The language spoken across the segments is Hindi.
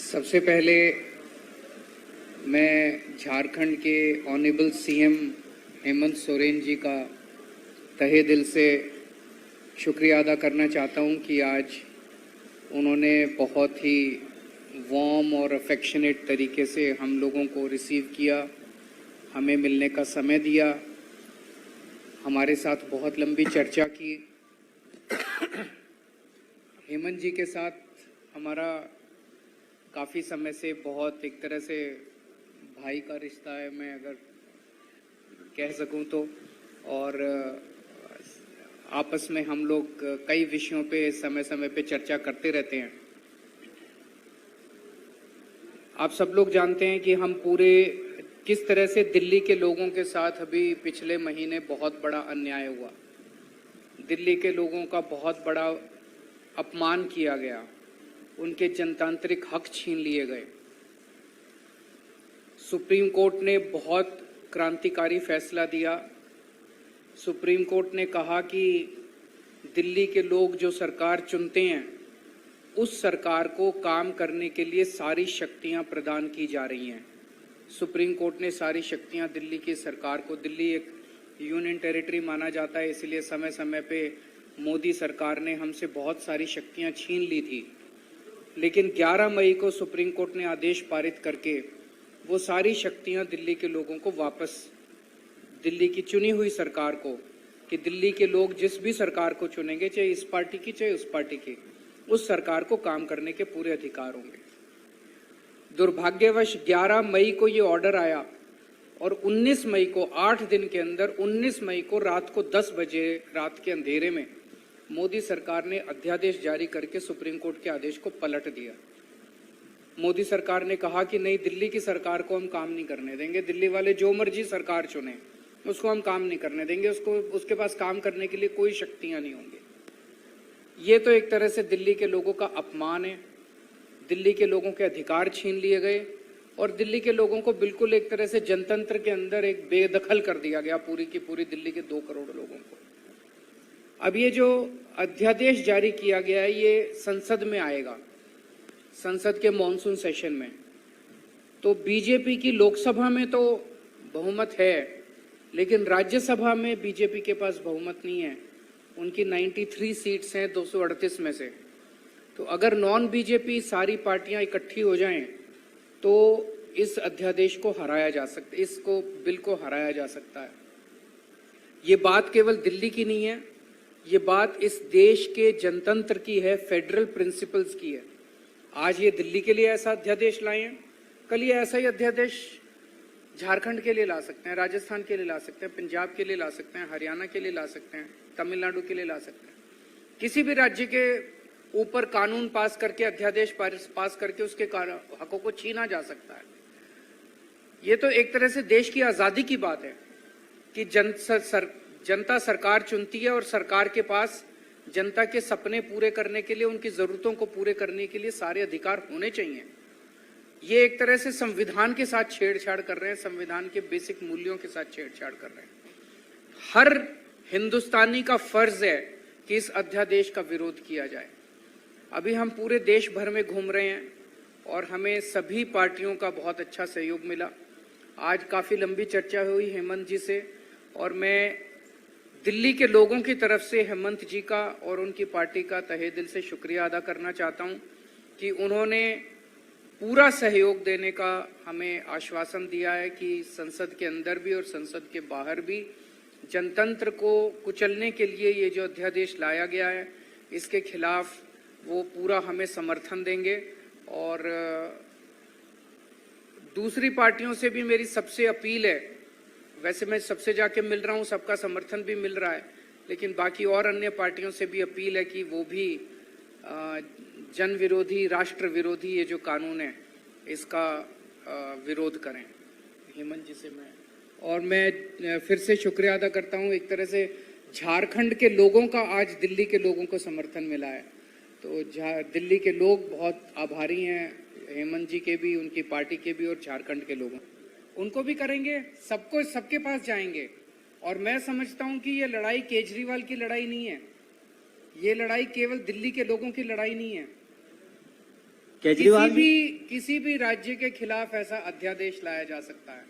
सबसे पहले मैं झारखंड के ऑनरेबल सीएम हेमंत सोरेन जी का तहे दिल से शुक्रिया अदा करना चाहता हूं कि आज उन्होंने बहुत ही वार्म और अफेक्शनेट तरीके से हम लोगों को रिसीव किया, हमें मिलने का समय दिया, हमारे साथ बहुत लंबी चर्चा की। हेमंत जी के साथ हमारा काफ़ी समय से बहुत एक तरह से भाई का रिश्ता है, मैं अगर कह सकूं तो, और आपस में हम लोग कई विषयों पे समय समय पे चर्चा करते रहते हैं। आप सब लोग जानते हैं कि हम पूरे किस तरह से दिल्ली के लोगों के साथ अभी पिछले महीने बहुत बड़ा अन्याय हुआ, दिल्ली के लोगों का बहुत बड़ा अपमान किया गया, उनके जनतांत्रिक हक छीन लिए गए। सुप्रीम कोर्ट ने बहुत क्रांतिकारी फैसला दिया। सुप्रीम कोर्ट ने कहा कि दिल्ली के लोग जो सरकार चुनते हैं, उस सरकार को काम करने के लिए सारी शक्तियां प्रदान की जा रही हैं। सुप्रीम कोर्ट ने सारी शक्तियां दिल्ली की सरकार को, दिल्ली एक यूनियन टेरिटरी माना जाता है, इसलिए समय समय पे मोदी सरकार ने हमसे बहुत सारी शक्तियां छीन ली थी, लेकिन 11 मई को सुप्रीम कोर्ट ने आदेश पारित करके वो सारी शक्तियां दिल्ली के लोगों को वापस, दिल्ली की चुनी हुई सरकार को, कि दिल्ली के लोग जिस भी सरकार को चुनेंगे, चाहे इस पार्टी की चाहे उस पार्टी की, उस सरकार को काम करने के पूरे अधिकार होंगे। दुर्भाग्यवश 11 मई को ये ऑर्डर आया और 19 मई को, 8 दिन के अंदर 19 मई को रात को 10 बजे, रात के अंधेरे में मोदी सरकार ने अध्यादेश जारी करके सुप्रीम कोर्ट के आदेश को पलट दिया। मोदी सरकार ने कहा कि नहीं, दिल्ली की सरकार को हम काम नहीं करने देंगे, दिल्ली वाले जो मर्जी सरकार चुने उसको हम काम नहीं करने देंगे, उसके पास काम करने के लिए कोई शक्तियां नहीं होंगी। ये तो एक तरह से दिल्ली के लोगों का अपमान है, दिल्ली के लोगों के अधिकार छीन लिए गए और दिल्ली के लोगों को बिल्कुल एक तरह से जनतंत्र के अंदर एक बेदखल कर दिया गया, पूरी की पूरी दिल्ली के 2 करोड़ लोगों को। अब ये जो अध्यादेश जारी किया गया है, ये संसद में आएगा, संसद के मॉनसून सेशन में। तो बीजेपी की लोकसभा में तो बहुमत है, लेकिन राज्यसभा में बीजेपी के पास बहुमत नहीं है। उनकी 93 सीट्स हैं 238 में से। तो अगर नॉन बीजेपी सारी पार्टियां इकट्ठी हो जाएं तो इस अध्यादेश को हराया जा सकता है, इसको बिल को हराया जा सकता है। ये बात केवल दिल्ली की नहीं है, ये बात इस देश के जनतंत्र की है, फेडरल प्रिंसिपल्स की है। आज ये दिल्ली के लिए ऐसा अध्यादेश लाए हैं, कल ये ऐसा ही अध्यादेश झारखंड के लिए ला सकते हैं, राजस्थान के लिए ला सकते हैं, पंजाब के लिए ला सकते हैं, हरियाणा के लिए ला सकते हैं, तमिलनाडु के लिए ला सकते हैं। किसी भी राज्य के ऊपर कानून पास करके, अध्यादेश पास करके उसके हकों को छीना जा सकता है। ये तो एक तरह से देश की आजादी की बात है कि जनता सरकार चुनती है और सरकार के पास जनता के सपने पूरे करने के लिए, उनकी जरूरतों को पूरे करने के लिए सारे अधिकार होने चाहिए। ये एक तरह से संविधान के साथ छेड़छाड़ कर रहे हैं, संविधान के बेसिक मूल्यों के साथ छेड़छाड़ कर रहे हैं। हर हिंदुस्तानी का फर्ज है कि इस अध्यादेश का विरोध किया जाए। अभी हम पूरे देश भर में घूम रहे हैं और हमें सभी पार्टियों का बहुत अच्छा सहयोग मिला। आज काफी लंबी चर्चा हुई हेमंत जी से, और मैं दिल्ली के लोगों की तरफ से हेमंत जी का और उनकी पार्टी का तहे दिल से शुक्रिया अदा करना चाहता हूं कि उन्होंने पूरा सहयोग देने का हमें आश्वासन दिया है कि संसद के अंदर भी और संसद के बाहर भी जनतंत्र को कुचलने के लिए ये जो अध्यादेश लाया गया है, इसके खिलाफ वो पूरा हमें समर्थन देंगे। और दूसरी पार्टियों से भी मेरी सबसे अपील है, वैसे मैं सबसे जाके मिल रहा हूं, सबका समर्थन भी मिल रहा है, लेकिन बाकी और अन्य पार्टियों से भी अपील है कि वो भी जन विरोधी, राष्ट्र विरोधी ये जो कानून है, इसका विरोध करें। हेमंत जी से मैं फिर से शुक्रिया अदा करता हूं। एक तरह से झारखंड के लोगों का आज दिल्ली के लोगों को समर्थन मिला है, तो दिल्ली के लोग बहुत आभारी हैं, हेमंत जी के भी, उनकी पार्टी के भी, और झारखंड के लोगों, उनको भी करेंगे, सबको, सबके पास जाएंगे। और मैं समझता हूं कि ये लड़ाई केजरीवाल की लड़ाई नहीं है, ये लड़ाई केवल दिल्ली के लोगों की लड़ाई नहीं है, केजरीवाल किसी भी राज्य के खिलाफ ऐसा अध्यादेश लाया जा सकता है।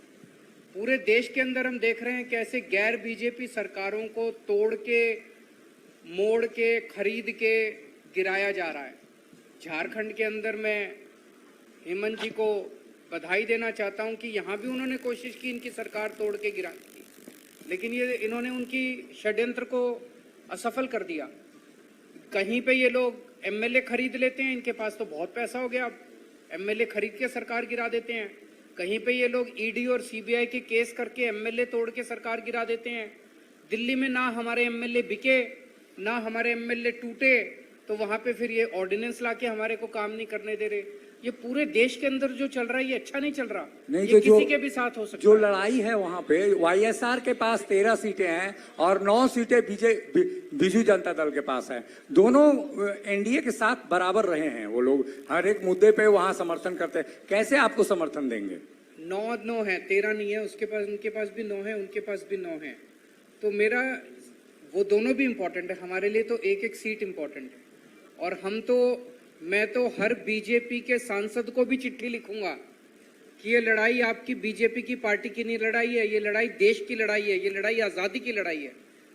पूरे देश के अंदर हम देख रहे हैं कैसे गैर बीजेपी सरकारों को तोड़ के, मोड़ के, खरीद के गिराया जा रहा है। झारखंड के अंदर मैं हेमंत जी को बधाई देना चाहता हूं कि यहां भी उन्होंने कोशिश की इनकी सरकार तोड़ के गिराने की, लेकिन ये इन्होंने उनकी षड्यंत्र को असफल कर दिया। कहीं पे ये लोग एमएलए खरीद लेते हैं, इनके पास तो बहुत पैसा हो गया, अब एमएलए खरीद के सरकार गिरा देते हैं। कहीं पे ये लोग ईडी और सीबीआई के केस करके एमएलए तोड़ के सरकार गिरा देते हैं। दिल्ली में ना हमारे एमएलए बिके, ना हमारे एमएलए टूटे, तो वहां पे फिर ये ऑर्डिनेंस लाके हमारे को काम नहीं करने दे रहे। ये पूरे देश के अंदर जो चल रहा है ये अच्छा नहीं चल रहा। नहीं, ये किसी के भी साथ हो सकता है। जो लड़ाई है वहां पे वाईएसआर के पास 13 सीटें हैं और 9 सीटें बीजू जनता दल के पास है। दोनों एनडीए के साथ बराबर रहे हैं। वो लोग हर एक मुद्दे पे वहां समर्थन करते हैं। कैसे आपको समर्थन देंगे? 9 है, 13 नहीं है। उसके पास, उनके पास भी 9 है, उनके पास भी 9 है। तो मेरा, वो दोनों भी इम्पोर्टेंट है हमारे लिए। तो एक एक सीट इम्पोर्टेंट है। और मैं तो हर बीजेपी के सांसद को भी चिट्ठी लिखूंगा कि ये लड़ाई आपकी बीजेपी की पार्टी की नहीं लड़ाई है, ये लड़ाई देश की लड़ाई है, ये लड़ाई आजादी की लड़ाई है,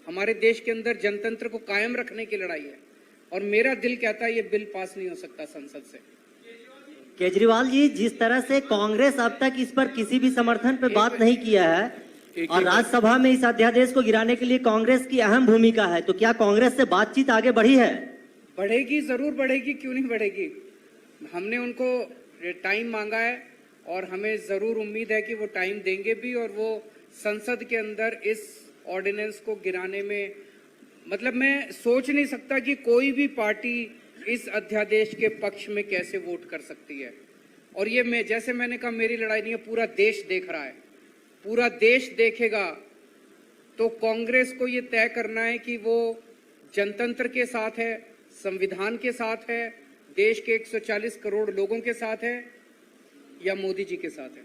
हमारे देश के अंदर जनतंत्र को कायम रखने की लड़ाई है। और मेरा दिल कहता है ये बिल पास नहीं हो सकता संसद से। केजरीवाल जी, जिस तरह से कांग्रेस अब तक इस पर किसी भी समर्थन पे बात नहीं किया है और राज्यसभा में इस अध्यादेश को गिराने के लिए कांग्रेस की अहम भूमिका है, तो क्या कांग्रेस से बातचीत आगे बढ़ी है? बढ़ेगी, जरूर बढ़ेगी, क्यों नहीं बढ़ेगी। हमने उनको टाइम मांगा है और हमें जरूर उम्मीद है कि वो टाइम देंगे भी। और वो संसद के अंदर इस ऑर्डिनेंस को गिराने में, मतलब मैं सोच नहीं सकता कि कोई भी पार्टी इस अध्यादेश के पक्ष में कैसे वोट कर सकती है। और ये जैसे मैंने कहा, मेरी लड़ाई नहीं है, पूरा देश देख रहा है, पूरा देश देखेगा। तो कांग्रेस को ये तय करना है कि वो जनतंत्र के साथ है, संविधान के साथ है, देश के 140 करोड़ लोगों के साथ है, या मोदी जी के साथ है।